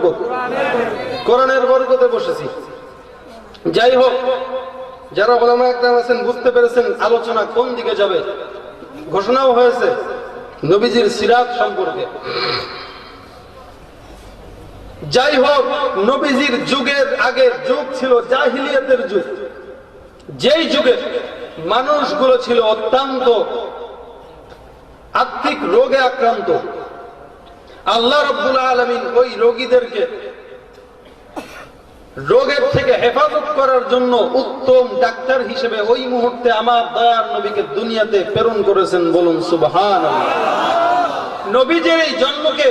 বরকত? কোরআনের বরকতে বসেছি। যাই হোক, যারা ওলামা একরাম আছেন বুঝতে পেরেছেন আলোচনা কোন দিকে যাবে। ঘোষণাও হয়েছে নবীজির সিরাত সম্পর্কে। যাই হোক, নবীজির যুগের আগের যুগ ছিল জাহিলিয়াতের যুগ, যেই যুগে মানুষগুলো ছিল অত্যন্ত আত্মিক রোগে আক্রান্ত। আল্লাহ রাব্বুল আলামিন ওই রোগীদেরকে রোগের থেকে হেফাজত করার জন্য উত্তম ডাক্তার হিসেবে ওই মুহূর্তে আমার দয়ার নবীকে দুনিয়াতে প্রেরণ করেছেন। বলুন সুবহানাল্লাহ। নবীজির এই জন্মকে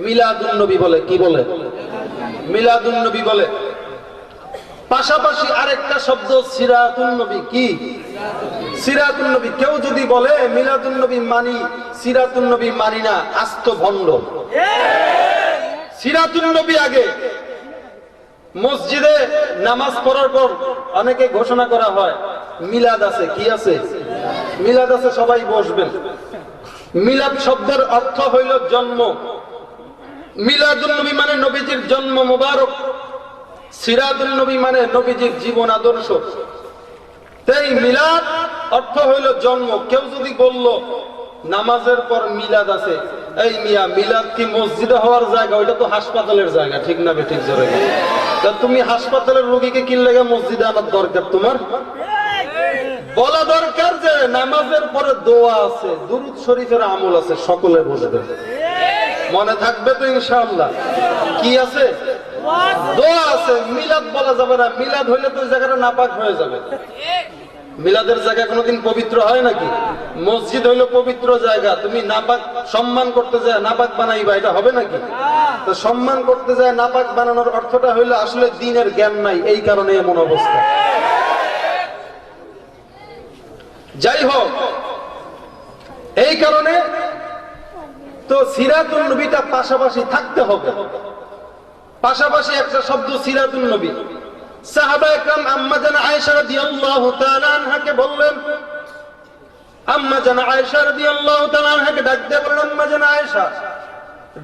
মিলাদুন নবী বলে। কি বলে? মিলাদুন নবী বলে। পাশাপাশি আরেকটা শব্দ সিরাতুন নবী। কি? সিরাতুন নবী। কেউ যদি বলে মিলাদুন নবী মানি, সিরাতুন নবী মানি না, আস্ত ভণ্ড। সিরাতুন নবী আগে। মসজিদে নামাজ পড়ার পর অনেকে ঘোষণা করা হয় মিলাদ আছে। কি আছে? মিলাদ আছে, সবাই বসবেন। মিলাদ শব্দের অর্থ হইল জন্ম। মিলাদুন নবী মানে নবীজির জন্ম মোবারক। সিরাতুন নবী মানে নবীজির জীবন আদর্শ। তাই মিলাদ অর্থ হইল জন্ম। কেউ যদি বলল নামাজের পর মিলাদ আছে, এই মিয়া, মিলাদ কি মসজিদে হওয়ার জায়গা? ওইটা তো হাসপাতালের জায়গা। ঠিক না বেঠিক? জোরে তা তুমি হাসপাতালের রোগীকে কি লাগে মসজিদে আনার দরকার? তোমার বলা দরকার যে নামাজের পরে দোয়া আছে, দুরূদ শরীফের আমল আছে, সকলে বুঝবে। মনে থাকবে তো ইনশাআল্লাহ? কি আছে? দোয়া আছে। মিলাদ বলা যাবে না। মিলাদ হইলে তো জায়গাটা নাপাক হয়ে যাবে। মিলাদের জায়গা কোনোদিন পবিত্র হয় নাকি? মসজিদ হইলো পবিত্র জায়গা, তুমি নাপাক সম্মান করতে যায় নাপাক বানাইবা, এটা হবে নাকি? তো সম্মান করতে যায় নাপাক বানানোর অর্থটা হইলো আসলে দ্বীনের জ্ঞান নাই, এই কারণে এমন অবস্থা। যাই হোক, এই কারণে তো সিরাতুন নবীটা পাশাপাশি থাকতে হবে। পাশাপাশি একটা শব্দ সিরাতুন নবী। সাহাবা একরাম আম্মা জান আয়েশা রাদিয়াল্লাহু তাআলা আনহাকে বললেন, আম্মা জান আয়েশা রাদিয়াল্লাহু তাআলা আনহাকে ডাক দিয়ে বললেন, আম্মা জান আয়েশা,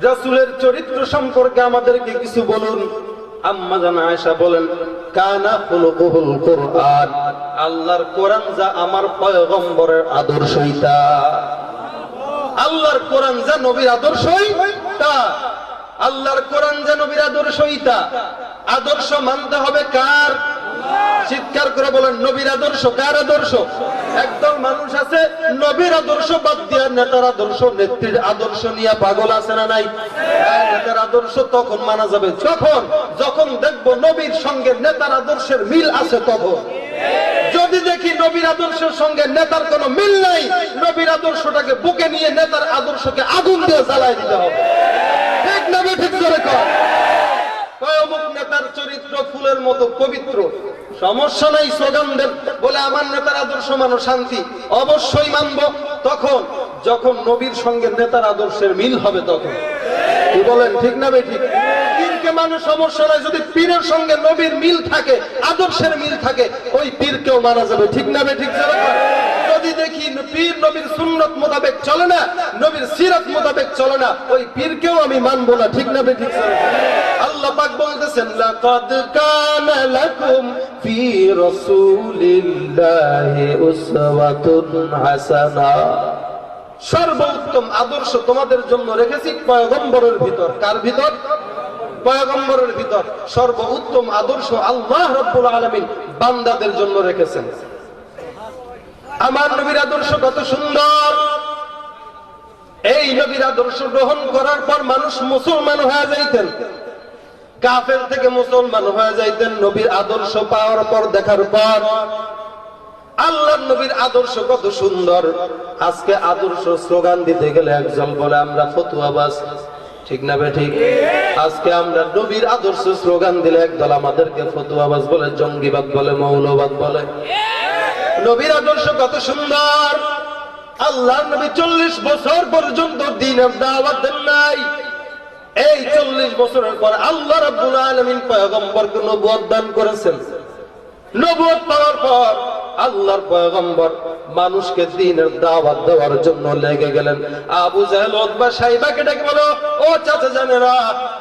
রাসূলের চরিত্র সম্পর্কে আমাদেরকে কিছু বলুন। আম্মা জান আয়েশা বলেন, কানা খুলুকুল কুরআন, আল্লাহর কোরআন যা আমার পয়গম্বরের আদর্শই তা। আল্লাহর কোরআন যা নবীর আদর্শই তা। আল্লাহর কোরআন যা নবীর আদর্শই তা। আদর্শ মানতে হবে কার? চিৎকার করে বলেন, নবীর আদর্শ। কার আদর্শ? একদল মানুষ আছে নবীর আদর্শ বাদ দিয়া নেতার আদর্শ, নেত্রীর আদর্শ নিয়ে পাগল আছে না নাই? নেতার আদর্শ তখন মানা যাবে যখন দেখবো নবীর সঙ্গে নেতার আদর্শের মিল আছে। তখন যদি দেখি নবীর আদর্শের সঙ্গে নেতার কোনো মিল নাই, নবীর আদর্শটাকে বুকে নিয়ে নেতার আদর্শকে আগুন দিয়ে জ্বালাই দিতে হবে। ঠিক না ঠিক? করে কর অমুক নেতার চরিত্র ফুলের মতো পবিত্র, সমস্যা নাই, স্লোগান দেন, বলে আমার নেতার আদর্শ মানো, শান্তি। অবশ্যই মানবো তখন যখন নবীর সঙ্গে নেতার আদর্শের মিল হবে। তখন কি বলেন? ঠিক না ঠিক? পীরকে মানুষ সমস্যা নাই, যদি পীরের সঙ্গে নবীর মিল থাকে, আদর্শের মিল থাকে, ওই পীরকেও মানা যাবে। ঠিক না ঠিক? যদি দেখি পীর নবীর সুন্নত মোতাবেক চলে না, নবীর সিরাত মোতাবেক চলে না, ওই পীরকেও আমি মানবো না। ঠিক না ঠিক? আল্লাহ পাক বলতেছেন, লাকাদ কানা লাকুম ফি রাসূলিল্লাহি উসওয়াতুন হাসানা, সর্বোত্তম আদর্শ তোমাদের জন্য রেখেছি পয়গম্বরের ভিতর। কার ভিতর? পয়গম্বরের ভিতর সর্বোত্তম আদর্শ আল্লাহ রাব্বুল আলামিন বান্দাদের জন্য রেখেছেন। আমার নবীর আদর্শ কত সুন্দর! এই নবীর আদর্শ গ্রহণ করার পর মানুষ মুসলমান হয়ে যাইতেন, কাফের থেকে মুসলমান হয়ে যাইতেন। নবীর আদর্শ পাওয়ার পর, দেখার পর, আল্লাহর নবীর আদর্শ কত সুন্দর। আজকে আদর্শ স্লোগান দিতে গেলে একজন বলে আমরা ফতুয়াবাজ। ঠিক না ঠিক? আজকে আমরা নবীর আদর্শ স্লোগান দিলে একদল আমাদেরকে ফতুয়াবাজ বলে, জঙ্গিবাদ বলে, মৌলবাদ বলে। নবীর আদর্শ কত সুন্দর! আল্লাহর নবী 40 বছর পর্যন্ত দ্বীনের দাওয়াত দেন নাই। এই 40 বছরের পর আল্লাহ রাব্বুল আলামিন পয়গম্বরকে নবুয়ত দান করেছেন। নবুয়ত পাওয়ার পর আল্লাহর পয়গম্বর মানুষকে দ্বীনের দাওয়াত দেওয়ার জন্য লেগে গেলেন। আবু জাহেল উতবা সাইবাকে ডেকে বলো, ও চাচা জানেরা,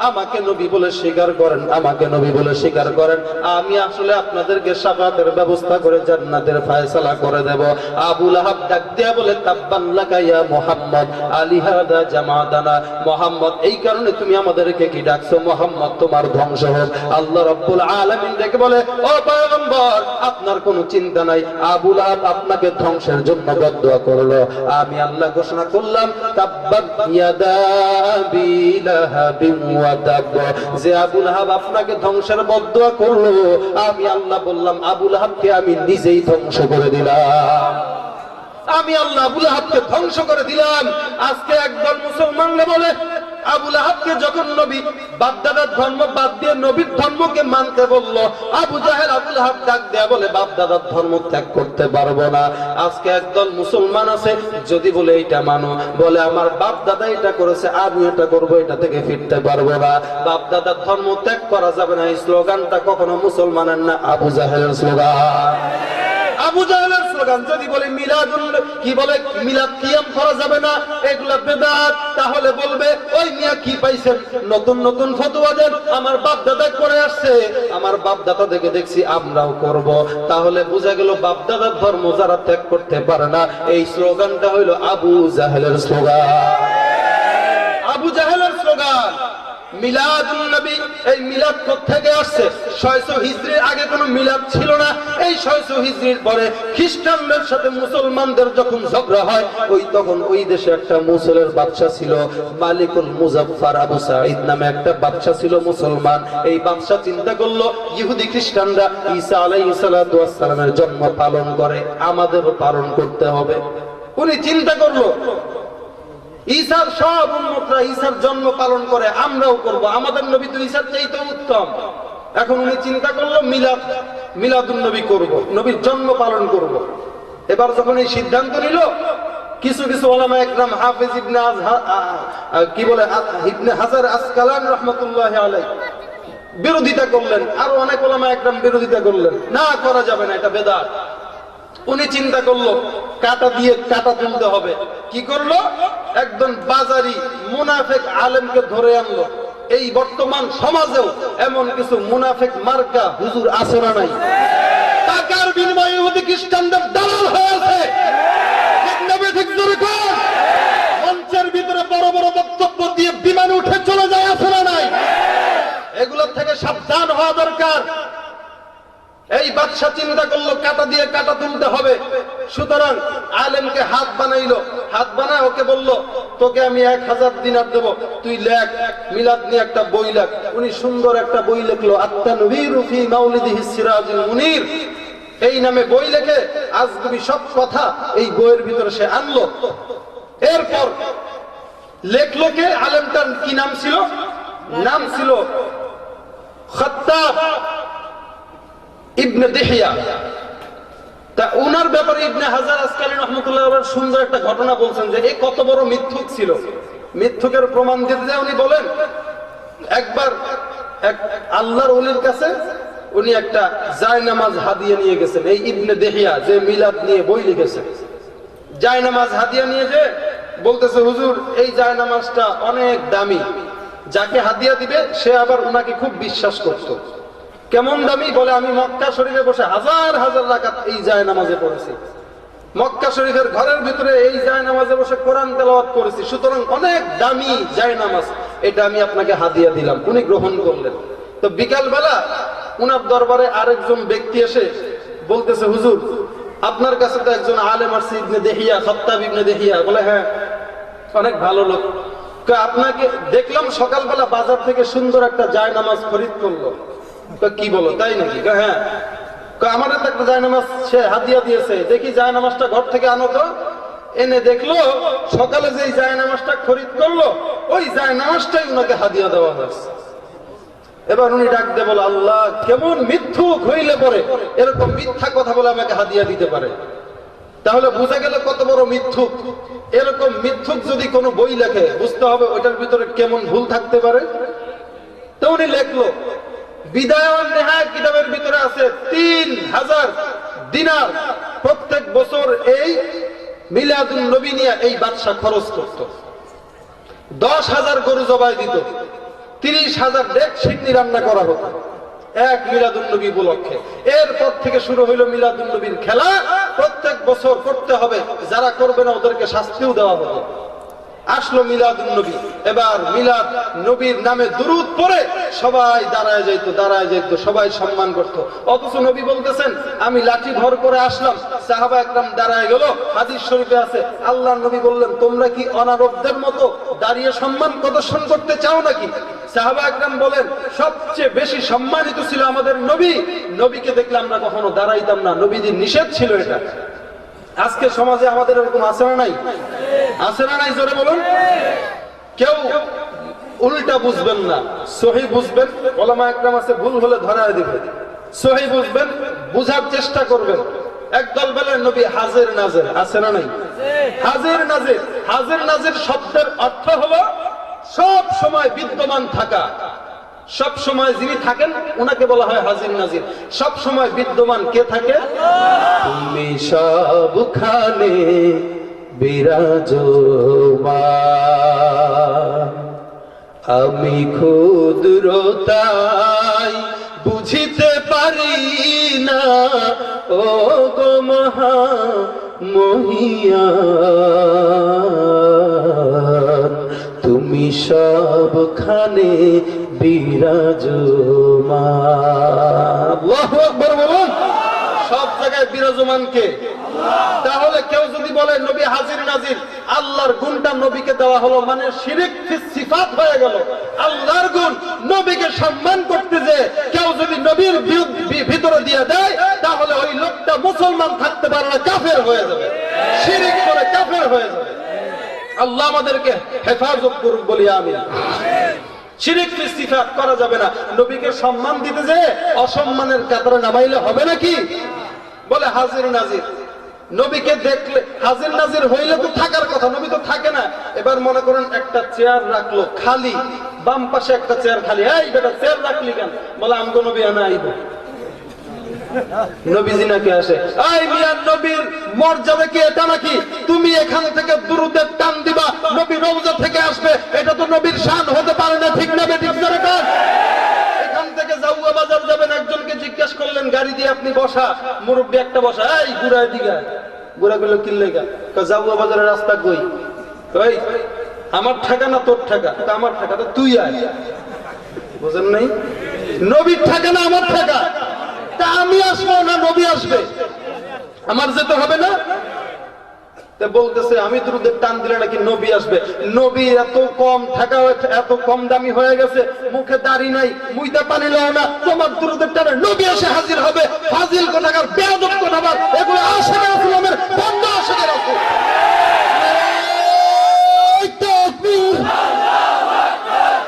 আমাকে নবী বলে স্বীকার করেন, আমাকে নবী বলে স্বীকার করেন, আমি আসলে আপনাদেরকে শাফাতের ব্যবস্থা করে জান্নাতের ফয়সালা করে দেব। আবু লাহাব ডাক দিয়া বলে, তাব্বান লাকা ইয়া মুহাম্মদ আলিহাদা জামাতানা, মুহাম্মদ এই কারণে তুমি আমাদেরকে কি ডাকছো? মুহাম্মদ তোমার ধ্বংস হোক। আল্লাহ রাব্বুল আলামিন ডেকে বলে, ও পয়গম্বর আপনার কোনো চিন্তা নাই, আবু লাহাব আপনাকে ধ্বংসের জন্য বদদুয়া করলো, আমি আল্লাহ ঘোষণা করলাম তাব্বাত ইয়াদা আবি লাহাবিন ওয়া তাব, যে আবু লাহাব আপনাকে ধ্বংসের বদদুয়া করলো, আমি আল্লাহ বললাম আবু লাহাবকে আমি নিজেই ধ্বংস করে দিলাম। আমি আল্লাহ আবু লাহাবকে ধ্বংস করে দিলাম। আজকে একদল মুসলমানরা বলে আবু লাহাবকে যখন নবী বাপদাদার ধর্ম বাদ দিয়ে নবীর ধর্মকে মানতে বলল, আবু জাহেল আবু লাহাব ডাক দেয়া বলে বাপদাদার ধর্ম ত্যাগ করতে পারবো না। আজকে একদল মুসলমান আছে, যদি বলে এইটা মানো, বলে আমার বাপ দাদা এটা করেছে আমি এটা করবো, এটা থেকে ফিরতে পারবো না, বাপ দাদার ধর্ম ত্যাগ করা যাবে না। এই স্লোগানটা কখনো মুসলমানের না, আবু জাহেলের স্লোগান। আবু জাহেলের স্লোগান। যদি বলে মিলাদুল কি বলে মিলাদ কিয়াম করা যাবে না, এগুলা বেদাত, তাহলে বলবে ওই মিয়া কি পাইছেন, নতুন নতুন ফতোয়া দেন, আমার বাপ দাদা করে আসছে, আমার বাপ দাদা দেখে দেখছি আমরাও করব। তাহলে বোঝা গেল বাপ দাদার ধর্ম যারা ত্যাগ করতে পারে না, এই স্লোগানটা হইল আবু জাহেলের স্লোগান। আবু জাহেলের স্লোগান। মিলাদুন নবী, এই মিলাদ কোত্থেকে আসছে? 600 হিজরির আগে কোনো মিলাদ ছিল না। এই 600 হিজরির পরে খ্রিস্টানদের সাথে মুসলমানদের যখন ঝগড়া হয়, ওই তখন ওই দেশে একটা মুসলের বাদশা ছিল, মালিকুল মুজাফফর আবু সাঈদ নামে একটা বাদশা ছিল মুসলমান। এই বাদশা চিন্তা করলো ইহুদি খ্রিস্টানরা ঈসা আলাইহিস সালাতু ওয়াস সালামের জন্ম পালন করে, আমাদেরও পালন করতে হবে। উনি চিন্তা করলো ঈসার সব উম্মতরা ঈসার জন্ম পালন করে, আমরাও করব, আমাদের নবী তো ঈসার চাইতে উত্তম। এখন উনি চিন্তা করলো মিলাদুন নবী করব, নবীর জন্ম পালন করব। এবার যখন এই সিদ্ধান্ত নিল, কিছু কিছু উলামা একরাম হাফেজ ইবনে কি বলে ইবনে হাজার আসকালান রাহমাতুল্লাহি আলাইহি বিরোধিতা করলেন, আর অনেক উলামা একরাম বিরোধিতা করলেন, না করা যাবে না, এটা বেদাত। উনি চিন্তা করলো কাটা দিয়ে কাটা তুলতে হবে। কি করলো? একজন বাজারি মুনাফিক আলেমকে ধরে আনলো। এই বর্তমান সমাজেও এমন কিছু মুনাফিক মার্কা হুজুর আছে না নাই? টাকার বিনিময়ে ইহুদি খ্রিস্টানদের দালাল হয়েছে। ঠিক না ঠিক জোরে কর। মঞ্চের ভিতরে বড় বড় বক্তব্য দিয়ে বিমান উঠে চলে যায়, আছে না নাই? এগুলোর থেকে সাবধান হওয়া দরকার। এই বাদশা চিন্তা করলো কাটা দিয়ে কাটা তুলতে হবে, সুতরাং আলেমকে হাত বানাইলো। হাত বানায় ওকে বলল, তোকে আমি 1000 দিনার দেব, তুই লেখ, মিলাদ নিয়ে একটা বই লেখ। উনি সুন্দর একটা বই লিখলো, আত-তানবীরু ফি মাউলিদিহি সিরাজুল মুনির, এই নামে বই লিখে আজগুবি সব কথা এই বইয়ের ভিতরে সে আনলো। এরপর লেখলো কে? আলেমটার কি নাম ছিল? নাম ছিল খাত্তাব ইবনে দিহিয়া। তা উনার ব্যাপারে ইবনে হাজার আসকালী রাহমাতুল্লাহ আলাইহি সুন্দর একটা ঘটনা বলছেন যে এই কত বড় মিথ্যুক ছিল। মিথ্যুকের প্রমাণ দিতে যায় উনি বলেন, একবার এক আল্লাহর ওলির কাছে উনি একটা জায়নামাজ হাদিয়া নিয়ে গেছেন। এই ইবনে দিহিয়া যে মিলাদ নিয়ে বই লিখেছে, জায়নামাজ হাদিয়া নিয়ে যে বলতেছে, হুজুর এই জায়নামাজটা অনেক দামি, যাকে হাদিয়া দিবে সে আবার উনাকে খুব বিশ্বাস করত। কেমন দামি? বলে আমি মক্কা শরীফে বসে হাজার হাজার রাকাত এই জায়নামাজে পড়েছি, মক্কা শরীফের ঘরের ভিতরে এই জায়নামাজে বসে কোরআন তেলাওয়াত করেছি, সুতরাং অনেক দামি জায়নামাজ, এটা আমি আপনাকে হাদিয়া দিলাম। উনি গ্রহণ করলেন। তো বিকাল বেলা উনার দরবারে আরেকজন ব্যক্তি এসে বলতেছে, হুজুর আপনার কাছে তো একজন আলেম আসছে ইবনে দিহিয়া, খাত্তাব ইবনে দিহিয়া। বলে হ্যাঁ, অনেক ভালো লোক। আপনাকে দেখলাম সকালবেলা বাজার থেকে সুন্দর একটা জায়নামাজ খরিদ করলো। কি বলো, তাই নাকি? হ্যাঁ। আমার তো একটা জায়নামাজ সে হাদিয়া দিয়েছে, দেখি জায়নামাজটা ঘর থেকে আনো তো। এনে দেখলো সকালে যে জায়নামাজটা খরিদ করলো, ওই জায়নামাজটাই উনাকে হাদিয়া দেওয়া হয়েছে। এবার উনি ডাক দিয়ে বলে, আল্লাহ, কেমন মিথ্যুক হইলে পরে এরকম মিথ্যা কথা বলে আমাকে হাদিয়া দিতে পারে। তাহলে বোঝা গেল কত বড় মিথ্যুক। এরকম মিথ্যুক যদি কোনো বই লেখে, বুঝতে হবে ওইটার ভিতরে কেমন ভুল থাকতে পারে। তো উনি লেখলো, বিদায় ওয়া নিহায়া কিতাবের ভিতরে আছে 3000 দিনার প্রত্যেক বছর এই মিলাদুন নবী নিয়ে এই বাদশা খরচ করত। 10,000 গরু জবাই দিত, 30,000 ডেক সিন্নি রান্না করা হতো এক মিলাদুন নবী উপলক্ষে। এরপর থেকে শুরু হইল মিলাদুন নবীর খেলা। প্রত্যেক বছর করতে হবে, যারা করবে না ওদেরকে শাস্তিও দেওয়া হতো। আসলো মিলাদুন নবী, এবার মিলাদ নবীর নামে দুরূদ পড়ে সবাই দাঁড়ায় যাইতো, সবাই সম্মান করত। অথচ নবী বলতেছেন আমি লাঠি ভর করে আসলাম, সাহাবা একরাম দাঁড়ায় গেল। হাদিস শরীফে আছে আল্লাহর নবী বললেন তোমরা কি অনারবদের মতো দাঁড়িয়ে সম্মান প্রদর্শন করতে চাও নাকি? সাহাবা একরাম বলেন সবচেয়ে বেশি সম্মানিত ছিল আমাদের নবী, নবীকে দেখলে আমরা কখনো দাঁড়াইতাম না, নবীদের নিষেধ ছিল এটা। আজকে সমাজে আমাদের এরকম আছে না নাই? আছে না নাই? জোরে বলুন। কেউ উল্টা বুঝবেন না, সহি বুঝবেন। ওলামা একরাম আছে ভুল হলে ধরায় দিবে, সহি বুঝবেন, বুঝার চেষ্টা করবেন। একদল বলে নবী হাজির নাজির, আছে না নাই? হাজির নাজির, হাজির নাজির শব্দের অর্থ হলো সব সময় বিদ্যমান থাকা। সব সময় যিনি থাকেন ওনাকে বলা হয় হাজির নাজির। সব সময় বিদ্যমান কে থাকে? তুমি সবখানে বিরাজমান, আমি ক্ষুদ্রতাই বুঝিতে পারি না, ও গো মহা মহিয়ান, তুমি সবখানে বিরাজমান। আল্লাহু আকবার বলুন। সব জায়গায় বিরাজমান কে? তাহলে কেউ যদি বলে নবী হাজির নাজির, আল্লাহর গুণটা নবীকে দেওয়া হলো, মানে শিরক ফিস সিফাত হয়ে গেল। আল্লাহর গুণ নবীকে সম্মান করতে যে কেউ যদি নবীর ভিতরে দিয়ে দেয়, তাহলে ওই লোকটা মুসলমান থাকতে পারে না, কাফের হয়ে যাবে, শিরক করে কাফের হয়ে যাবে। আল্লাহ আমাদেরকে হেফাজত করুক বলি আমিন। শিরক ফিস সিফাত করা যাবে না। নবীকে সম্মান দিতে যে অসম্মানের কাতারে নামাইলে হবে নাকি? বলে হাজির নাজির, নবীকে দেখলে হাজির নাজির হইলে তো থাকার কথা, নবী তো থাকে না। এবার মনে করেন একটা চেয়ার রাখলো খালি, বাম পাশে একটা চেয়ার খালি, এই বেটা চেয়ার রাখলি কেন? বলে আমগো নবী আনা আইব, নবীজি নাকি আসে। এই মিয়া নবীর মর্যাদা কি এটা নাকি? তুমি এখান থেকে দুরূদের টান দিবা, নবী রওজা থেকে আসবে, এটা তো নবীর শান হতে পারে না, ঠিক না বেঠিক? জোরে কান। এখান থেকে জাউয়া বাজার যাবেন, একজনকে জিজ্ঞেস করলেন গাড়ি দিয়ে আপনি বসা, মুরব্বী একটা বসা, এই গুড়ায় দিগা, গুড়া গুলো কিনলেগা, জাউয়া বাজারের রাস্তা কই? ওই আমার ঠাকা না তোর ঠাকা? আমার ঠাকা, তো তুই আয়। বুঝেন নাই? নবীর ঠাকা না আমার ঠাকা? তা আমি আসবো না নবী আসবে? আমার যেতে হবে না? বলতেছে আমি দুরূদের টান দিলে নাকি নবী আসবে। নবী এত কম টাকা, এত কম দামি হয়ে গেছে, মুখে দাড়ি নাই, মুইতে পানি লও না, তোমার দুরূদের টানে নবী এসে হাজির হবে? ফাজিল কোথাকার, বেয়াদব কোথাকার, এগুলো আশিক রাসূলের বন্ধ, আশিক রাসূল।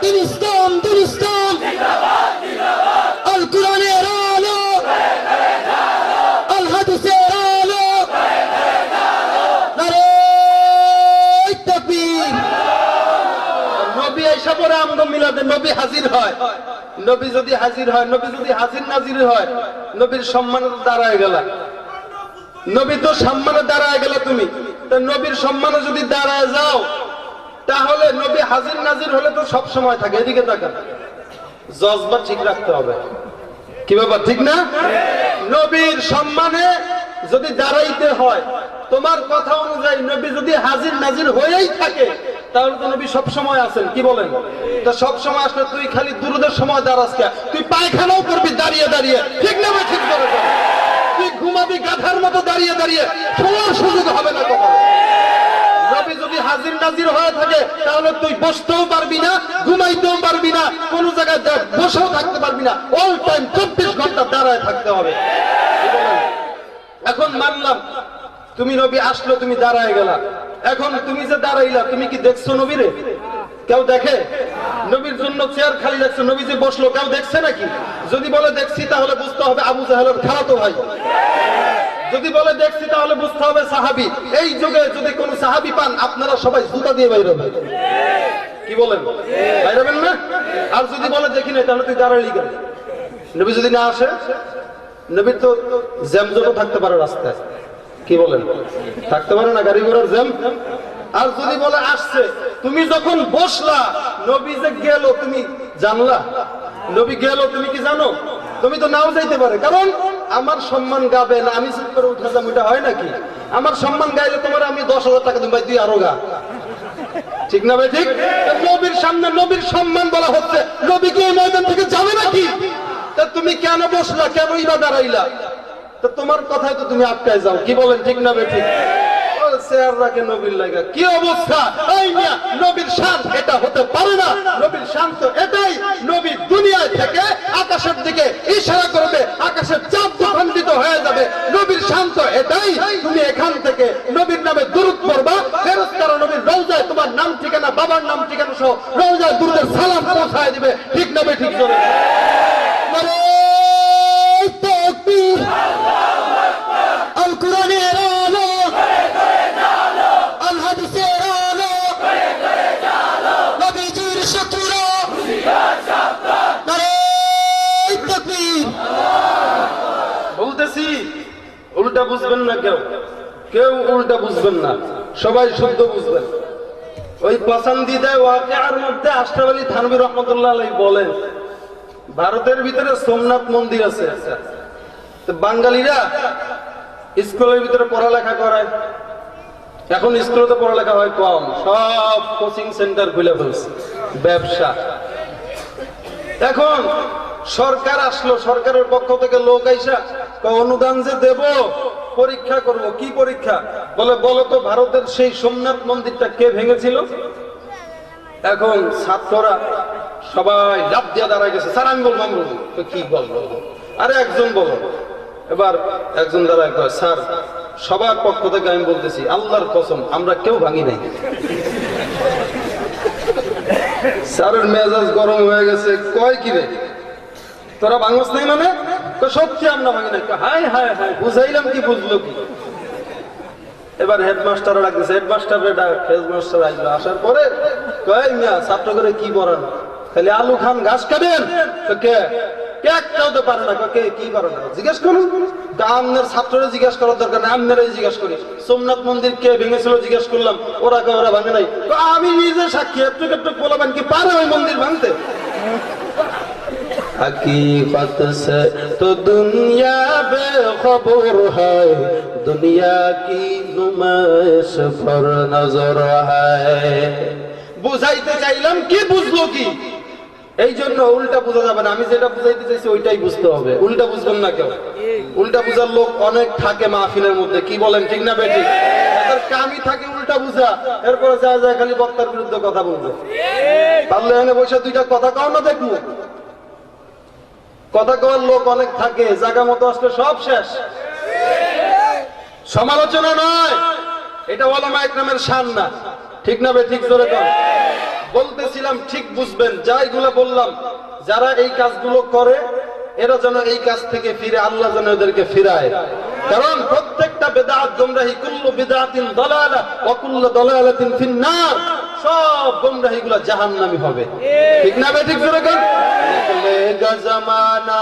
দুরুস্তান দুরুস্তান, আল কোরআনের আলো, আল হাদিসের আলো, নবী আইসা পরে আমগো মিলাদে নবী হাজির হয়। নবী যদি হাজির হয়, নবী যদি হাজির নাজির হয়, নবীর সম্মানে দাঁড়ায় গেল, নবী তো সম্মানে দাঁড়ায় গেল। তুমি নবীর সম্মানে যদি দাঁড়ায় যাও, তাহলে নবী হাজির নাজির হলে তো সব সময় থাকে। এদিকে তাকান, জজবা ঠিক রাখতে হবে। কি ব্যাপার, ঠিক না? নবীর সম্মানে যদি দাঁড়াইতে হয়, তোমার কথা অনুযায়ী নবী যদি হাজির নাজির হয়েই থাকে, তাহলে তো নবী সব সময় আছেন। কি বলেন? তা সব সময় আসলে তুই খালি দুরূদের সময় দাঁড়াস কে? তুই পায়খানাও করবি দাঁড়িয়ে দাঁড়িয়ে, ঠিক না? ঠিক করে তুই ঘুমাবি গাধার মতো দাঁড়িয়ে দাঁড়িয়ে, শোয়ার সুযোগ হবে না কখনো। নবী যদি হাজির নাজির হয়ে থাকে, তাহলে তুই বসতেও পারবি না, ঘুমাইতেও পারবি না, কোন জায়গায় বসেও থাকতে পারবি না, অল টাইম 24 ঘন্টা দাঁড়ায় থাকতে হবে। এখন মানলাম তুমি নবী আসলো, তুমি দাঁড়ায় গেলা, এখন তুমি যে দাঁড়াইলা, তুমি কি দেখছো নবীরে? কেউ দেখে? নবীর জন্য চেয়ার খালি রাখছে, নবী যে বসলো কেউ দেখছে নাকি? যদি বলে দেখছি, তাহলে বুঝতে হবে আবু জাহেলের খালাতো ভাই। যদি বলে দেখছি, তাহলে বুঝতে হবে সাহাবী। এই যুগে যদি কোন সাহাবী পান, আপনারা সবাই জুতা দিয়ে বাইরে হবেন। কি বলেন? বাইরে হবেন না? আর যদি বলে দেখি না, তাহলে তুই দাঁড়ালি কেন? নবী যদি না আসে, নবীর তো জ্যামজটও থাকতে পারে রাস্তায়, কি বলেন? থাকতে পারে না গাড়ি ঘোড়ার জ্যাম? আর যদি বলে আসছে, তুমি যখন বসলা নবী যে গেল তুমি জানলা? নবী গেল তুমি কি জানো? তুমি তো নাও যাইতে পারে, কারণ আমার সম্মান গাবে না আমি চুপ করে উঠে যাবো, এটা হয় নাকি? আমার সম্মান গাইলে তোমার আমি 10,000 টাকা দিই, ভাই তুই আরো গা। ঠিক না ভাই? ঠিক। নবীর সামনে নবীর সম্মান বলা হচ্ছে, নবী কি এই ময়দান থেকে যাবে নাকি? তা তুমি কেন বসলা, কেনই বা দাঁড়াইলা? তো তোমার কথাই তো তুমি আটকায় যাও। কি বলেন? ঠিক না ভাই? ঠিক। কি অবস্থা? নবীর শান এটা হতে পারে না। নবীর শান তো এটাই, নবী দুনিয়ায় থেকে আকাশের দিকে ইশারা করবে, আকাশের চাঁদ খণ্ডিত হয়ে যাবে। নবীর শান তো এটাই, তুমি এখান থেকে নবীর নামে দুরূদ পড়বা, ফেরেশতারা নবীর রওজায় তোমার নাম ঠিকানা, বাবার নাম ঠিকানা সহ রওজায় দুরূদের সালাম পৌঁছায় দিবে। ঠিক না ভাই? ঠিক করে আল কোরআনের আলো, আল হাদিসের আলো, নবীজির শত্রুরা নারে তাকবীর। বলতেছি উল্টা বুঝবেন না, কেউ উল্টা বুঝবেন না, সবাই শুদ্ধ বুঝবেন। ওই পছন্দিদা ওয়াকিয়ার মধ্যে আশরাফ আলী থানভী রহমাতুল্লাহ আলাইহি বলেন, ভারতের ভিতরে সোমনাথ মন্দির আছে, বাঙালিরা স্কুলের ভিতরে পড়ালেখা করায়, এখন স্কুলে তো পড়ালেখা হয় কম, সব কোচিং সেন্টার খুলে ফেলছে, ব্যবসা। এখন সরকার আসলো, সরকারের পক্ষ থেকে লোক আইসা অনুদান যে দেব, পরীক্ষা করব। কি পরীক্ষা? বলে বলো তো ভারতের সেই সোমনাথ মন্দিরটা কে ভেঙেছিল? এখন ছাত্ররা সবাই লাফ দিয়ে দাঁড়ায় গেছে, স্যার আমি বলবো, আমি বলবো। কি বলবো? আরে একজন বলো। এবার একজন দাঁড়ায় কয়, স্যার সবার পক্ষ থেকে আমি বলতেছি, আল্লাহর কসম আমরা কেউ ভাঙি নাই। স্যারের মেজাজ গরম হয়ে গেছে, কয় কি রে তোরা ভাঙস নাই মানে? সত্যি আমরা ভাঙি নাই। হায় হায় হায়, বুঝাইলাম কি, বুঝলো কি? এবার হেডমাস্টার ডাকতেছে, হেডমাস্টারের ডাক, হেডমাস্টার আসলো, আসার পরে কয় মিয়া ছাত্র করে কি পড়ান? খালি আলু খান ঘাস খাবেন? কে একটাও তো পারে না। কে কি পারে না জিজ্ঞেস করুন। তা আমনের ছাত্ররা জিজ্ঞেস করার দরকার নেই, আমনেরাই জিজ্ঞেস করি। সোমনাথ মন্দির কে ভেঙেছিল জিজ্ঞেস করলাম, ওরা কে ওরা ভাঙে নাই। আমি নিজে সাক্ষী, একটু একটু বলবেন কি পারে ওই মন্দির ভাঙতে? हकीकत से तो दुनिया बेखबर है, दुनिया की नुमाइश पर नजर है। বুঝাইতে চাইলাম, কি বুঝলো কি? এই জন্য উল্টা বোঝা যাবে না, আমি যেটা বুঝাইতে চাইছি ওইটাই বুঝতে হবে, উল্টা বুঝবেন না কেউ। উল্টা বুঝার লোক অনেক থাকে মাহফিলের মধ্যে। কি বলেন? ঠিক না বেঠিক? তার কামই থাকে উল্টা বুঝা, এরপরে যা যায় খালি বক্তার বিরুদ্ধে কথা বলবে। পারলে এনে বসে দুইটা কথা কও না, দেখবো। কথা কওয়ার লোক অনেক থাকে, জায়গা মতো আসলে সব শেষ। সমালোচনা নয়, এটা ওলামা ইকরামের শান না। ঠিক না বে ঠিক? জোরে কর। বলতেছিলাম ঠিক বুঝবেন, যাইগুলো বললাম, যারা এই কাজগুলো করে এরা যেন এই কাজ থেকে ফিরে, আল্লাহ যেন এদেরকে ফিরায়। কারণ প্রত্যেকটা বিদআত গোমরাহি, কুল্লু বিদআতিন দালালা ওয়া কুল্লু দালালাতিন ফিন্নার। সব গোমরাহিগুলো জাহান্নামী হবে। ঠিক না বে ঠিক? জোরে কর। निकलेगा ज़माना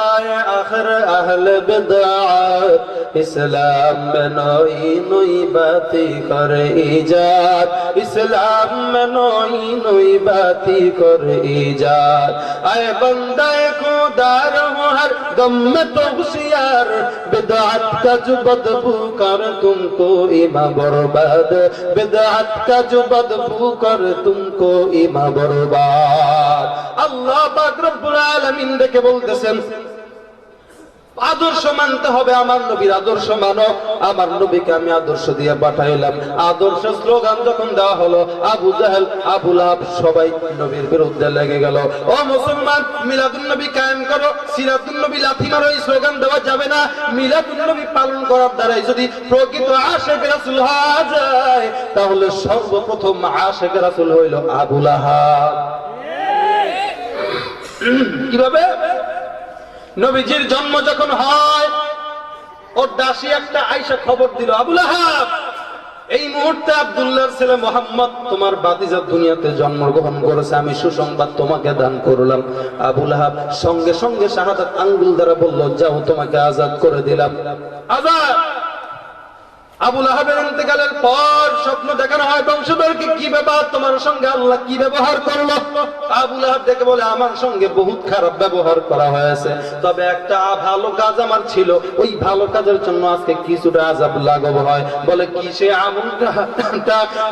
आखिर अहले बिदअत, इस्लाम में नई नई बातें कर इजाद, इस्लाम में नई नई बातें कर इजाद। आए बंदे खुदा रहो हर गम में तो होशियार, बिदअत का जो बदबू कर तुमको इमा बर्बाद, बिदअत का जो बदबू कर तुमको इमा बर्बाद। আল্লাহ পাক রব্বুল আলামিন দেখে বলতেছেন, আদর্শ মানতে হবে, আমার নবীর আদর্শ মানো। আমার নবীকে আমি আদর্শ দিয়ে পাঠাইলাম। আদর্শ স্লোগান যখন দেওয়া হলো, আবু জাহেল, আবু লাহাব সবাই নবীর বিরুদ্ধে লেগে গেল। ও মুসলমান, মিলাদুন নবী কায়েম করো, সিরাতুন নবী লাথি মারো, এই স্লোগান দেওয়া যাবে না। মিলাদুন নবী পালন করার দ্বারাই যদি প্রকৃত আশিক রাসূল হওয়া যায়, তাহলে সর্বপ্রথম আশিক রাসূল হইল আবু লাহাব। কিভাবে? নবীজির জন্ম যখন হয়, ওর দাসী একটা আয়েশা খবর দিল, আবু লাহাব এই মুহূর্তে আব্দুল্লাহর ছেলে মুহাম্মদ তোমার ভাতিজা দুনিয়াতে জন্মগ্রহণ করেছে, আমি সুসংবাদ তোমাকে দান করলাম। আবু লাহাব সঙ্গে সঙ্গে শাহাদাত আঙ্গুল দ্বারা বলল, যাও তোমাকে আজাদ করে দিলাম। আজাদ। আবু লাহাবের ইন্তেকালের পর স্বপ্ন দেখানো হয় বংশধরকে, কি ব্যাপার তোমার সঙ্গে আল্লাহ কি ব্যবহার করলো? আবু লাহাব দেখে বলে, আমার সঙ্গে বহুত খারাপ ব্যবহার করা হয়েছে, তবে একটা ভালো কাজ আমার ছিল, ওই ভালো কাজের জন্য আজকে কিছুটা আযাব লাঘব হয়। বলে কি সে আমলটা?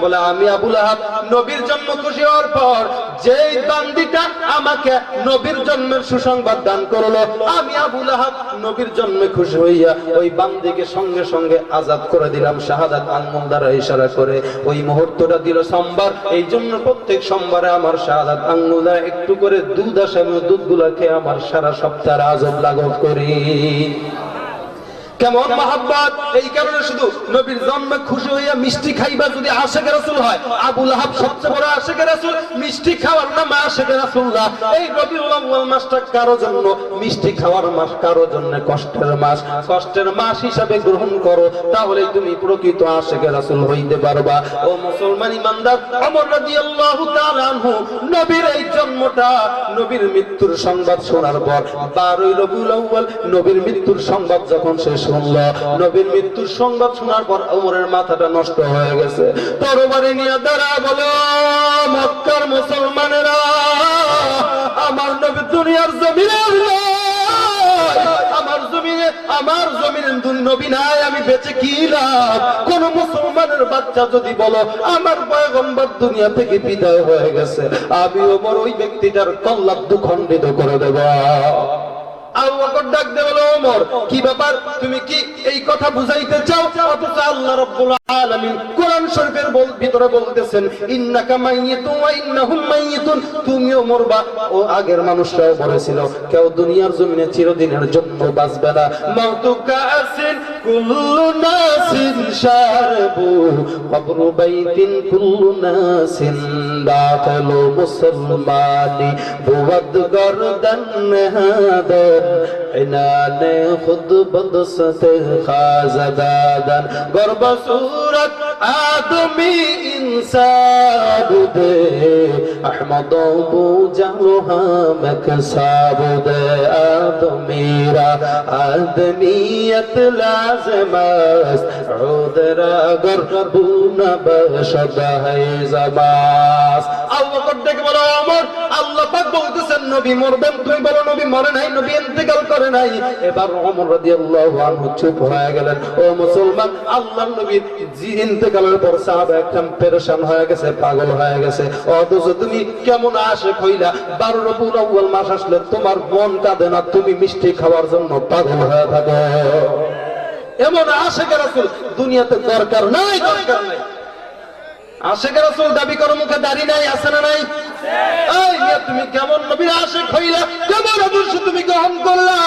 বলে আমি আবু লাহাব নবীর জন্ম খুশি হওয়ার পর যেই বান্দিটা আমাকে নবীর জন্মের সুসংবাদ দান করলো, আমি আবু লাহাব নবীর জন্মে খুশি হইয়া ওই বান্দিকে সঙ্গে সঙ্গে আযাদ করে দিলাম শাহাদাত আঙ্গুল দ্বারা ইশারা করে। ওই মুহূর্তটা দিল সোমবার, এই জন্য প্রত্যেক সোমবারে আমার শাহাদাত আঙ্গুল দ্বারা একটু করে দুধ আসে, আমি দুধগুলা খেয়ে আমার সারা সপ্তাহের আযাব লাঘব করি। কেমন মহব্বত! এই কারণে শুধু নবীর জন্মে খুশি হইয়া মিষ্টি খাইবা যদি আশিক রাসূল হয়, আবু লাহাব সবচেয়ে বড় আশিক রাসূল, মিষ্টি খাওয়ার নাম আশিক রাসূলুল্লাহ। এই রবিউল আউয়াল মাসটা কারো জন্য মিষ্টি খাওয়ার মাস, কারো জন্য কষ্টের মাস। কষ্টের মাস হিসাবে গ্রহণ করো, তাহলে তুমি প্রকৃত আশিক রাসূল হইতে পারবা। ও মুসলমান ইমানদার, ওমর রাদিয়াল্লাহু তাআলা আনহু নবীর এই জন্মটা, নবীর মৃত্যুর সংবাদ শোনার পর 12 রবিউল আউয়াল নবীর মৃত্যুর সংবাদ যখন শেষ শুনল, নবীর মৃত্যুর সংবাদ শোনার পর ওমরের মাথাটা নষ্ট হয়ে গেছে। তরবারি নিয়ে দাঁড়া বলো, মক্কার মুসলমানেরা, আমার নবী দুনিয়ার জমিনে, আমার জমিনে নবী নাই, আমি বেঁচে কি লাভ? কোন মুসলমানের বাচ্চা যদি বলো আমার পয়গম্বর দুনিয়া থেকে বিদায় হয়ে গেছে, আমি ওমর ওই ব্যক্তিটার কল্লা দুখণ্ডিত করে দেব। আবু বকর ডাক দিয়ে বলে, ওমর কি ব্যাপার, তুমি কি এই কথা বুঝাইতে চাও? অথচ আল্লাহ রাব্বুল আলামিন কোরআন শরীফের ভিতরে বলতেছেন, ইন্নাকা মাইয়িতুন ওয়া ইন্নাহুম মাইয়িতুন, তুমিও মরবা, ও আগের মানুষরাও বলেছিল কেউ দুনিয়ার জমিনে চিরদিনের জন্য বাঁচবে না। মাউতুকা আসিন কুল্লু নাসিন শারবু কবরু বাইতিন কুল্লু নাসিন দাখিলু মুসলমানি বুওয়াদ গরদান হাদান ইনানে খুদ বদসতে খাজাদান গর্ব सूरत आदमी इंसान दे अहमद बू जहाँ मकसाब दे आदमीरा आदमियत लाज़िमस उदरा गर्बू नबशद है ज़बास। अल्लाह को देख बोलो उमर, अल्लाह पाक बोलतेছেন নবী মরবেন, তুমি বলো নবী মরে নাই, নবী ইন্তেকাল করে নাই। এবার ওমর রাদিয়াল্লাহু আনহু চুপ হয়ে গেলেন। ও মুসলমান, আল্লাহর নবীর ইন্তেকালের পর সাহাবা একদম পেরেশান হয়ে গেছে, পাগল হয়ে গেছে। অথচ তুমি কেমন আশিক হইলা, 12 রবিউল আউয়াল মাস আসলে তোমার মন কাঁদে না, তুমি মিষ্টি খাওয়ার জন্য পাগল হয়ে থাকো। এমন আশিক রাসূল দুনিয়াতে দরকার নাই, দরকার নাই। আশিক রাসূল দাবি করো, মুখে দাড়ি নাই, আছে না নাই? এই মিয়া, তুমি কেমন নবীর আশিক হইলা, কেমন আদর্শ তুমি গ্রহণ করলা?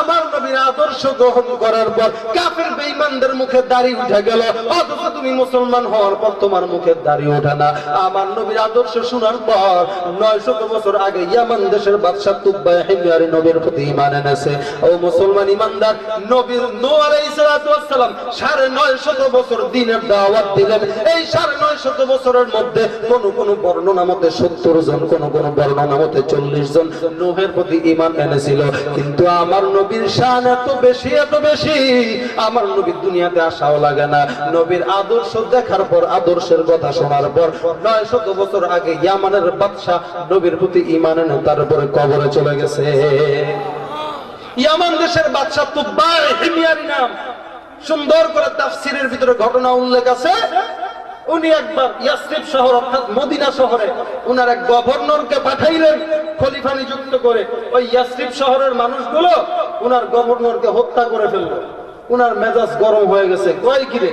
আমার নবীর আদর্শ গ্রহণ করার পর কাফের বেঈমানদের মুখে দাড়ি উঠে গেল, অথচ তুমি মুসলমান হওয়ার পর তোমার মুখে দাড়ি ওঠে না। আমার নবীর আদর্শ শোনার পর 900 বছর আগে ইয়ামান দেশের বাদশা তুব্বা হিময়ারি নবীর প্রতি ঈমান এনেছে। ও মুসলমান ইমানদার, নবীর নূহ আলাইহিস সালাতু ওয়াস সালাম 950 বছর দ্বীনের দাওয়াত দিলেন। এই 950 বছরের মধ্যে কোন বর্ণনা মতে 70 জন, কোন বর্ণনা মতে 40 জন নূহের প্রতি ঈমান এনেছিল। কিন্তু আমার নবীর শান এত বেশি, এত বেশি, আমার নবীর দুনিয়াতে আসাও লাগে না। নবীর আদর্শ দেখার পর, আদর্শের কথা শোনার পর 900 বছর আগে ইয়ামানের বাদশা নবীর প্রতি ঈমান এনে তারপরে কবরে চলে গেছে। ইয়ামান দেশের বাদশা তুব্বা হিময়ারি নাম, সুন্দর করে তাফসীরের ভিতরে ঘটনা উল্লেখ আছে। উনি একবার ইয়াসরিব শহর অর্থাৎ মদিনা শহরে উনার এক গভর্নরকে পাঠাইলেন খলিফা নিযুক্ত করে। ওই ইয়াসরিব শহরের মানুষগুলো উনার গভর্নরকে হত্যা করে ফেলল। উনার মেজাজ গরম হয়ে গেছে, কয় কিরে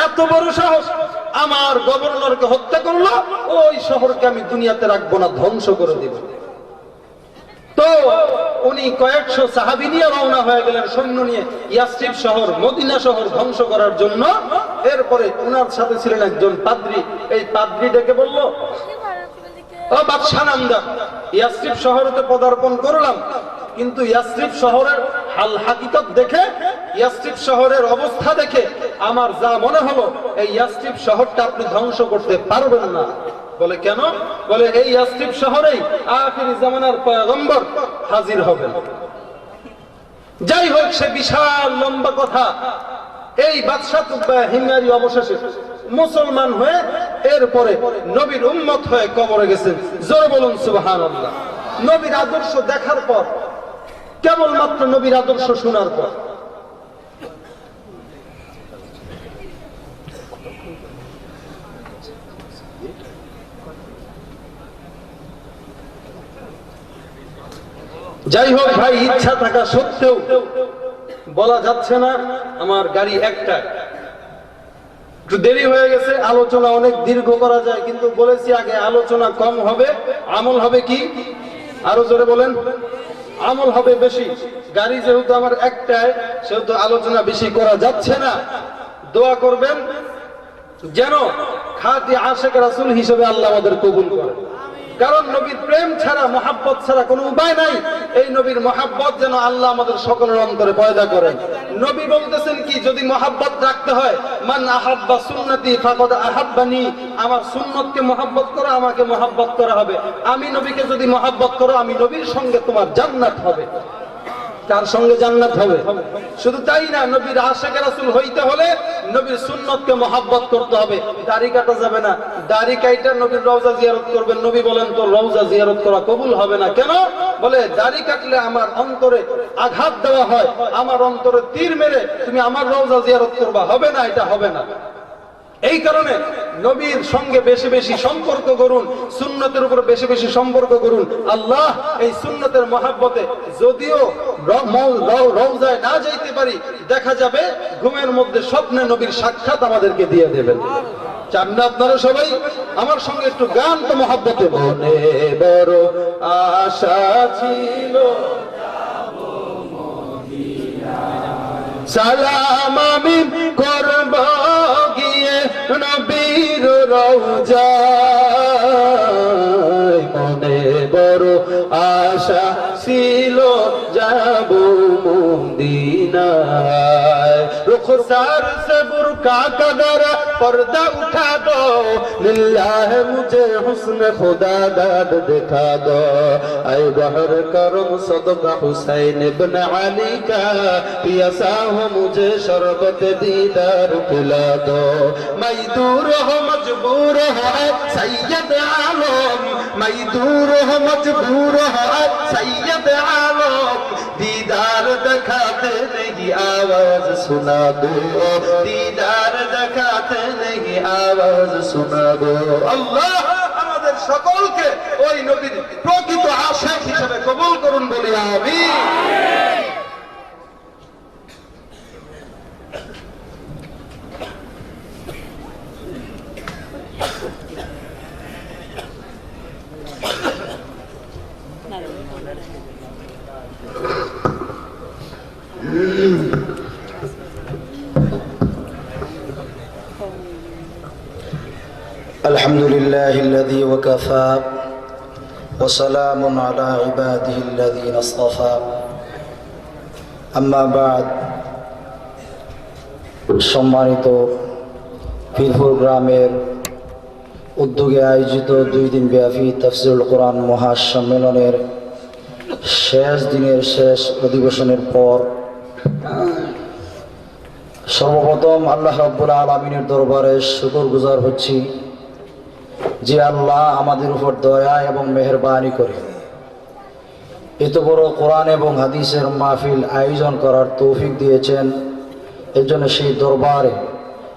এত বড় সাহস, আমার গভর্নরকে হত্যা করলো, ওই শহরকে আমি দুনিয়াতে রাখবো না, ধ্বংস করে দিব। তো উনি কয়েকশো সাহাবী নিয়ে রওনা হয়ে গেলেন সৈন্য নিয়ে ইয়াসরিব শহর, মদিনা শহর ধ্বংস করার জন্য। এরপরে উনার সাথে ছিলেন একজন পাদ্রী। এই পাদ্রী ডেকে বলল, ও বাদশা নামদার, ইয়াসরিব শহরেতে পদার্পণ করলাম, কিন্তু ইয়াসরিব শহরের হাল হাকিকত দেখে, ইয়াসরিব শহরের অবস্থা দেখে আমার যা মনে হলো, এই ইয়াসরিব শহরটা আপনি ধ্বংস করতে পারবেন না। বলে কেন? বলে এই ইয়াসরিব শহরেই আখির জামানার পয়গম্বর হাজির হবেন। যাই হোক, সে বিশাল লম্বা কথা। এই বাদশাহ তুগবা হিময়ারি অবশেষে মুসলমান হয়ে এরপরে নবীর উম্মত হয়ে কবরে গেছেন। জোরে বলুন সুবহানাল্লাহ। নবীর আদর্শ দেখার পর, কেবলমাত্র নবীর আদর্শ শোনার পর যাই হোক ভাই, ইচ্ছা থাকা সত্ত্বেও বলা যাচ্ছে না, আমার গাড়ি একটা একটু দেরি হয়ে গেছে। আলোচনা অনেক দীর্ঘ করা যায়, কিন্তু বলেছি আগে আলোচনা কম হবে, আমল হবে কি? আরো জোরে বলেন, আমল হবে বেশি। গাড়ি যেহেতু আমার একটাই, সেহেতু আলোচনা বেশি করা যাচ্ছে না। দোয়া করবেন যেন খাঁটি আশিক রাসূল হিসেবে আল্লাহ আমাদের কবুল করে। কারণ নবীর প্রেম ছাড়া, মহাব্বত ছাড়া কোনো উপায় নাই। এই নবীর মহাব্বত যেন আল্লাহ আমাদের সকলের অন্তরে পয়দা করেন। নবী বলতেছেন কি, যদি মহাব্বত রাখতে হয়, মান আহাব্বা সুন্নতি ফাকাদ আহাব্বানি, আমার সুন্নতকে মহাব্বত করো, আমাকে মহাব্বত করা হবে। আমি নবীকে যদি মহাব্বত করো, আমি নবীর সঙ্গে তোমার জান্নাত হবে। কার সঙ্গে জান্নাত হবে? শুধু তাই না, নবীর আশিক রাসূল হইতে হলে নবীর সুন্নতকে মহাব্বত করতে হবে। দাড়ি কাটা যাবে না, দাড়ি কাইটা নবীর রওজা জিয়ারত করবেন। নবী বলেন তো রওজা জিয়ারত করা কবুল হবে না। কেন? বলে দাড়ি কাটলে আমার অন্তরে আঘাত দেওয়া হয়, আমার অন্তরে তীর মেরে তুমি আমার রওজা জিয়ারত করবা, হবে না, এটা হবে না। এই কারণে নবীর সঙ্গে বেশি বেশি সম্পর্ক করুন, সুন্নতের উপর বেশি বেশি সম্পর্ক করুন। আল্লাহ এই সুন্নতের মহাব্বতে যদিও রওজায় না যাইতে পারি, দেখা যাবে ঘুমের মধ্যে স্বপ্নে নবীর সাক্ষাৎ আমাদেরকে দিয়ে দেবেন। চান না আপনারা সবাই? আমার সঙ্গে একটু গান তো মহাব্বতে। মনে বড় আশা ছিল সালাম আমি করব গিয়ে নবীর রওজায়, মনে বড় আশা ছিল যাব মদিনায়। रुखसार से बुरका का दरा पर्दा उठा दो, लिल्लाह मुझे हुस्न खुदा दाद दिखा दो। ऐ बहर करम सदका हुसैन इब्न अली का, पियासा हो मुझे शरबत दीदार पिला दो। मैं दूर हो मजबूर हो सैयद आलम, मैं दूर हो मजबूर हो सैयद आलम, दीदार दिखाते नहीं आवाज सुना दो, दीदार दिखाते नहीं आवाज सुना दो। আল্লাহ আমাদের সকলকে ওই নবীর প্রকৃত আশিক হিসেবে কবুল করুন, বলি আমিন। الحمد لله الذي وكفى وسلام على عباده الذين اصطفى أما بعد। সম্মানিত পীরপুর গ্রামের উদ্যোগে আয়োজিত 2 দিন ব্যাপী তাফসীরুল কোরআন মহাসম্মেলনের শেষ দিনের শেষ অধিবেশনের পর সর্বপ্রথম আল্লাহ রাব্বুল আলামিনের দরবারে শুকরগুজার হচ্ছি যে আল্লাহ আমাদের উপর দয়া এবং মেহেরবানি করে এত বড় কোরআন এবং হাদিসের মাহফিল আয়োজন করার তৌফিক দিয়েছেন। এর জন্য সেই দরবারে,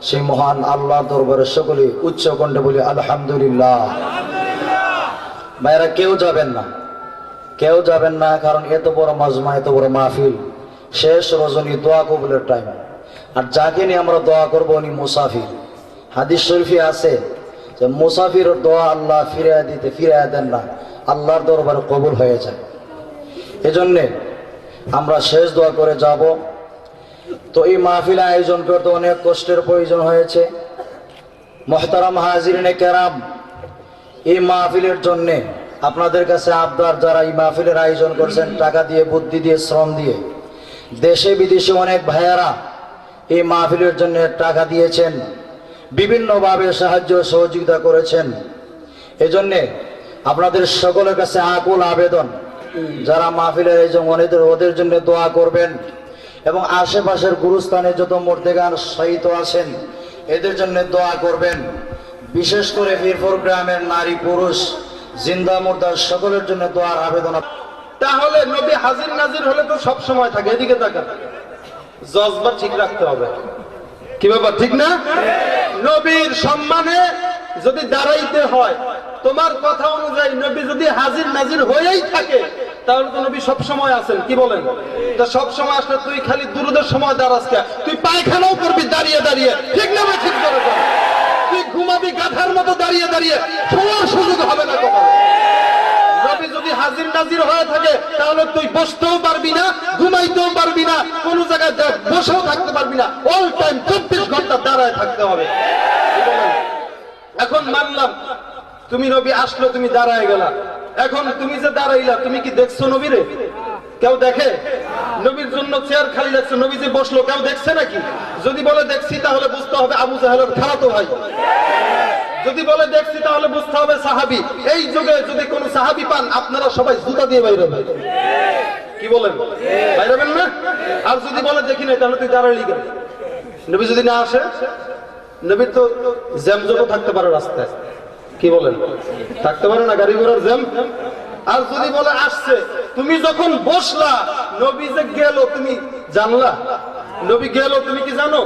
সেই মহান আল্লাহর দরবারে সকলে উচ্চ কণ্ঠে বলি আলহামদুলিল্লাহ। ভাইরা, কেউ যাবেন না, কেউ যাবেন না, কারণ এত বড় মাজমা, এত বড় মাহফিল, শেষ রজনী দোয়া কবুলের টাইম। আর যাকে নিয়ে আমরা দোয়া করবো উনি মুসাফির। হাদিস শরীফে আছে যে মুসাফিরের দোয়া আল্লাহ ফিরিয়ে দেন না, আল্লাহর দরবারে কবুল হয়ে যায়। এজন্যে আমরা শেষ দোয়া করে যাব। তো এই মাহফিল আয়োজন করতে অনেক কষ্টের প্রয়োজন হয়েছে। মুহতারাম হাজিরিনে কেরাম, এই মাহফিলের জন্যে আপনাদের কাছে আবদার, যারা এই মাহফিলের আয়োজন করছেন টাকা দিয়ে, বুদ্ধি দিয়ে, শ্রম দিয়ে, দেশে বিদেশে অনেক ভাইয়ারা এই মাহফিলের জন্য টাকা দিয়েছেন, বিভিন্নভাবে সাহায্য সহযোগিতা করেছেন। এজন্যে আপনাদের সকলের কাছে আকুল আবেদন, যারা মাহফিলের আয়োজন ওদের জন্য দোয়া করবেন এবং আশেপাশের গুরুস্থানে যত মুর্দেগান শহীদ আছেন এদের জন্য দোয়া করবেন। বিশেষ করে বীরপুর গ্রামের নারী পুরুষ জিন্দা মুর্দা সকলের জন্য দোয়ার আবেদন। তাহলে নবী হাজির নাজির হলে তো সব সময় থাকে, এদিকে তাকান, জজবা ঠিক রাখতে হবে। কি ব্যাপার, ঠিক না? নবীর সম্মানে যদি দাঁড়াইতে হয়, তোমার কথা অনুযায়ী নবী যদি হাজির নাজির হয়েই থাকে, তাহলে তো নবী সব সময় আছেন। কি বলেন? তো সব সময় আসলে তুই খালি দুরুদের সময় দাঁড়াস কে? তুই পায়খানাও করবি দাঁড়িয়ে দাঁড়িয়ে, ঠিক না? ঠিক করে কর। তুই ঘুমাবি গাধার মতো দাঁড়িয়ে দাঁড়িয়ে, শোয়ার সুযোগ হবে না তোমার। নবী যদি হাজির নাজির হয়ে থাকে তাহলে তুই বসতেও পারবি না, ঘুমাইতেও পারবি না, কোন জায়গায় বসেও থাকতে পারবি না, অল টাইম 24 ঘন্টা দাঁড়ায় থাকতে হবে। এখন মানলাম তুমি নবী আসলো, তুমি দাঁড়ায় গেলা, এখন তুমি যে দাঁড়াইলা তুমি কি দেখছো নবীরে? কেউ দেখে? নবীর জন্য চেয়ার খালি দেখছো, নবী যে বসলো কেউ দেখছে নাকি? যদি বলে দেখছি তাহলে বুঝতে হবে আবু জাহেলের খালাতো ভাই। যদি বলে দেখছি তাহলে বুঝতে হবে সাহাবী। এই যুগে যদি কোন সাহাবী পান আপনারা সবাই জুতা দিয়ে বাইরে হবেন। কি বলেন? বাইরে হবেন না? আর যদি বলে দেখি নাই তাহলে তুই দাঁড়ালি কেন? নবী যদি না আসে, নবীর তো জ্যামজটও থাকতে পারে রাস্তায়। কি বলেন? থাকতে পারে না গাড়ি ঘোড়ার জ্যাম। আর যদি বলে আসছে, তুমি যখন বসলা নবী যে গেল তুমি জানলা? নবী গেল তুমি কি জানো?